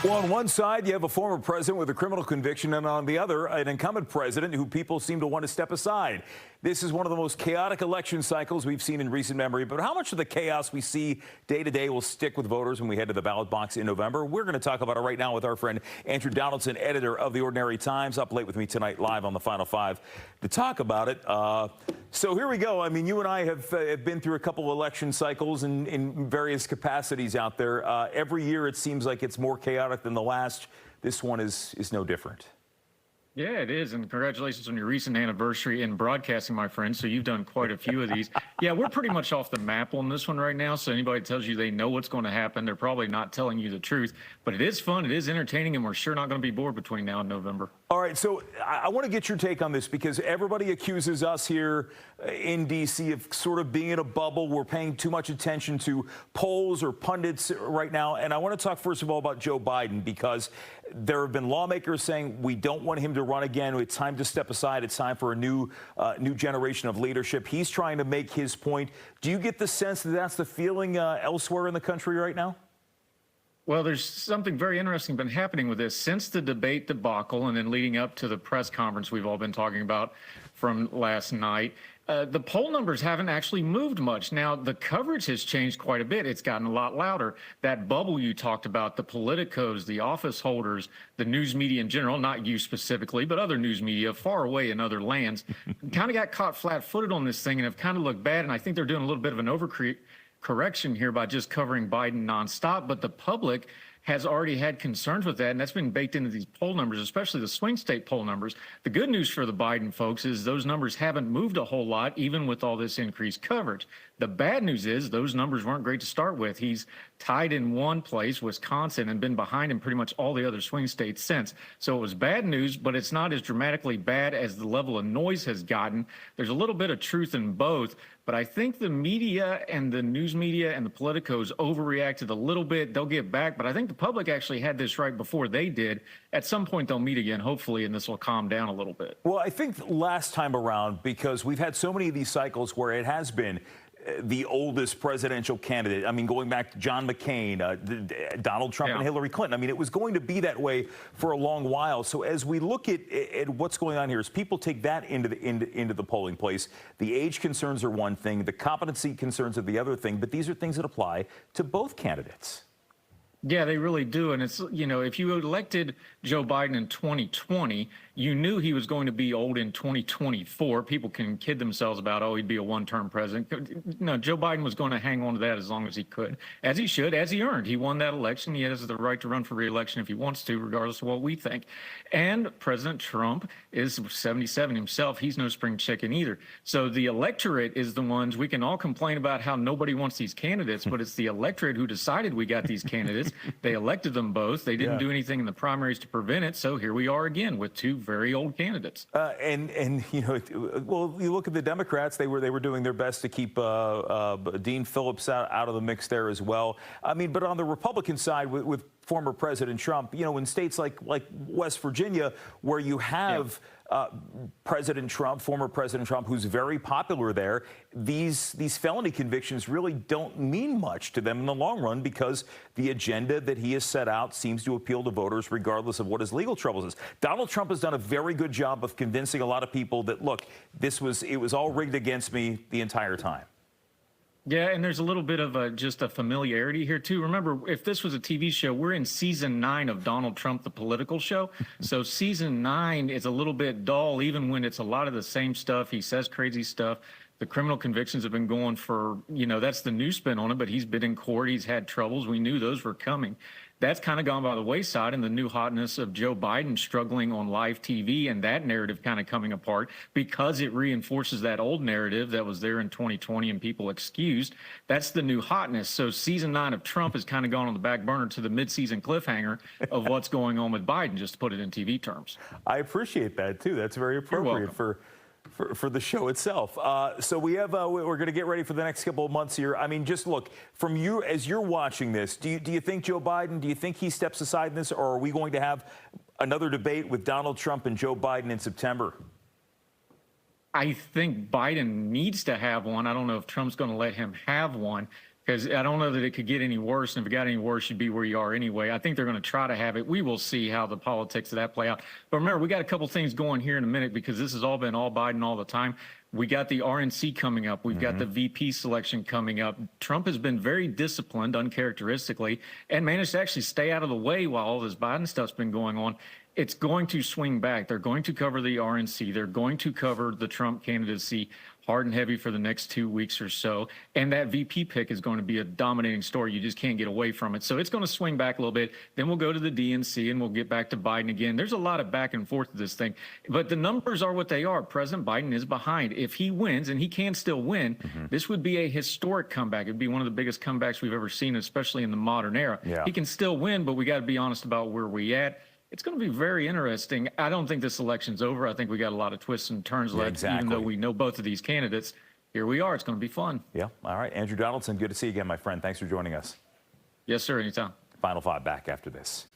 Well, on one side, you have a former president with a criminal conviction, and on the other, an incumbent president who people seem to want to step aside. This is one of the most chaotic election cycles we've seen in recent memory. But how much of the chaos we see day to day will stick with voters when we head to the ballot box in November? We're going to talk about it right now with our friend Andrew Donaldson, editor of The Ordinary Times, up late with me tonight live on the Final Five to talk about it. So here we go. I mean, you and I have been through a couple election cycles in various capacities out there. Every year it seems like it's more chaotic than the last. This one is no different. Yeah, it is. And congratulations on your recent anniversary in broadcasting, my friend. So you've done quite a few of these. Yeah, we're pretty much off the map on this one right now. So anybody tells you they know what's going to happen, they're probably not telling you the truth. But it is fun. It is entertaining. And we're sure not going to be bored between now and November. All right. So I want to get your take on this because everybody accuses us here in D.C. of sort of being in a bubble. We're paying too much attention to polls or pundits right now. And I want to talk, first of all, about Joe Biden, because there have been lawmakers saying we don't want him to run again. It's time to step aside. It's time for a new generation of leadership. He's trying to make his point. Do you get the sense that that's the feeling elsewhere in the country right now? Well, there's something very interesting been happening with this since the debate debacle and then leading up to the press conference we've all been talking about from last night. The poll numbers haven't actually moved much. Now, the coverage has changed quite a bit. It's gotten a lot louder. That bubble you talked about, the politicos, the office holders, the news media in general, not you specifically, but other news media far away in other lands, kind of got caught flat-footed on this thing and have kind of looked bad. And I think they're doing a little bit of an overcorrection here by just covering Biden nonstop. But the public has already had concerns with that, and that's been baked into these poll numbers, especially the swing state poll numbers. The good news for the Biden folks is those numbers haven't moved a whole lot, even with all this increased coverage. The bad news is those numbers weren't great to start with. He's tied in one place, Wisconsin, and been behind in pretty much all the other swing states since. So it was bad news, but it's not as dramatically bad as the level of noise has gotten. There's a little bit of truth in both, but I think the media and the news media and the politicos overreacted a little bit. They'll get back, but I think the public actually had this right before they did. At some point, they'll meet again, hopefully, and this will calm down a little bit. Well, I think last time around, because we've had so many of these cycles where it has been the oldest presidential candidate. I mean, going back to John McCain, Donald Trump, and Hillary Clinton. I mean, it was going to be that way for a long while. So as we look at what's going on here, as people take that into the polling place, the age concerns are one thing, the competency concerns are the other thing, but these are things that apply to both candidates. Yeah, they really do. And it's, you know, if you elected Joe Biden in 2020, you knew he was going to be old in 2024. People can kid themselves about, oh, he'd be a one-term president. No, Joe Biden was going to hang on to that as long as he could, as he should, as he earned. He won that election. He has the right to run for re-election if he wants to, regardless of what we think. And President Trump is 77 himself. He's no spring chicken either. So the electorate is the ones, we can all complain about how nobody wants these candidates, but it's the electorate who decided we got these candidates. They elected them both. They didn't do anything in the primaries to prevent it. So here we are again with two very old candidates. And you know, well, you look at the Democrats. They were doing their best to keep Dean Phillips out of the mix there as well. I mean, but on the Republican side, with former President Trump, you know, in states like West Virginia, where you have President Trump, former President Trump, who's very popular there, these felony convictions really don't mean much to them in the long run, because the agenda that he has set out seems to appeal to voters regardless of what his legal troubles is. Donald Trump has done a very good job of convincing a lot of people that, look, it was all rigged against me the entire time. Yeah, and there's a little bit of just a familiarity here, too. Remember, if this was a TV show, we're in season 9 of Donald Trump, the political show. So season 9 is a little bit dull, even when it's a lot of the same stuff. He says crazy stuff. The criminal convictions have been going for, you know, that's the new spin on it, but he's been in court. He's had troubles. We knew those were coming. That's kind of gone by the wayside, and the new hotness of Joe Biden struggling on live TV and that narrative kind of coming apart because it reinforces that old narrative that was there in 2020 and people excused. That's the new hotness. So season 9 of Trump has kind of gone on the back burner to the midseason cliffhanger of what's going on with Biden, just to put it in TV terms. I appreciate that, too. That's very appropriate for the show itself. So we have, we're going to get ready for the next couple of months here. I mean, just look, from you, as you're watching this, do you think Joe Biden, do you think he steps aside in this, or are we going to have another debate with Donald Trump and Joe Biden in September? I think Biden needs to have one. I don't know if Trump's going to let him have one. because I don't know that it could get any worse. And if it got any worse, you'd be where you are anyway. I think they're going to try to have it. We will see how the politics of that play out. But remember, we got a couple things going here in a minute, because this has all been all Biden all the time. We got the RNC coming up. We've got the VP selection coming up. Trump has been very disciplined, uncharacteristically, and managed to actually stay out of the way while all this Biden stuff's been going on. It's going to swing back. They're going to cover the RNC. They're going to cover the Trump candidacy hard and heavy for the next 2 weeks or so. And that VP pick is going to be a dominating story. You just can't get away from it. So it's going to swing back a little bit. Then we'll go to the DNC and we'll get back to Biden again. There's a lot of back and forth to this thing. But the numbers are what they are. President Biden is behind. If he wins, and he can still win, this would be a historic comeback. It'd be one of the biggest comebacks we've ever seen, especially in the modern era. Yeah. He can still win, but we got to be honest about where we at. It's going to be very interesting. I don't think this election's over. I think we got a lot of twists and turns left, exactly. even though we know both of these candidates. Here we are. It's going to be fun. Yeah. All right. Andrew Donaldson, good to see you again, my friend. Thanks for joining us. Yes, sir. Anytime. Final Five back after this.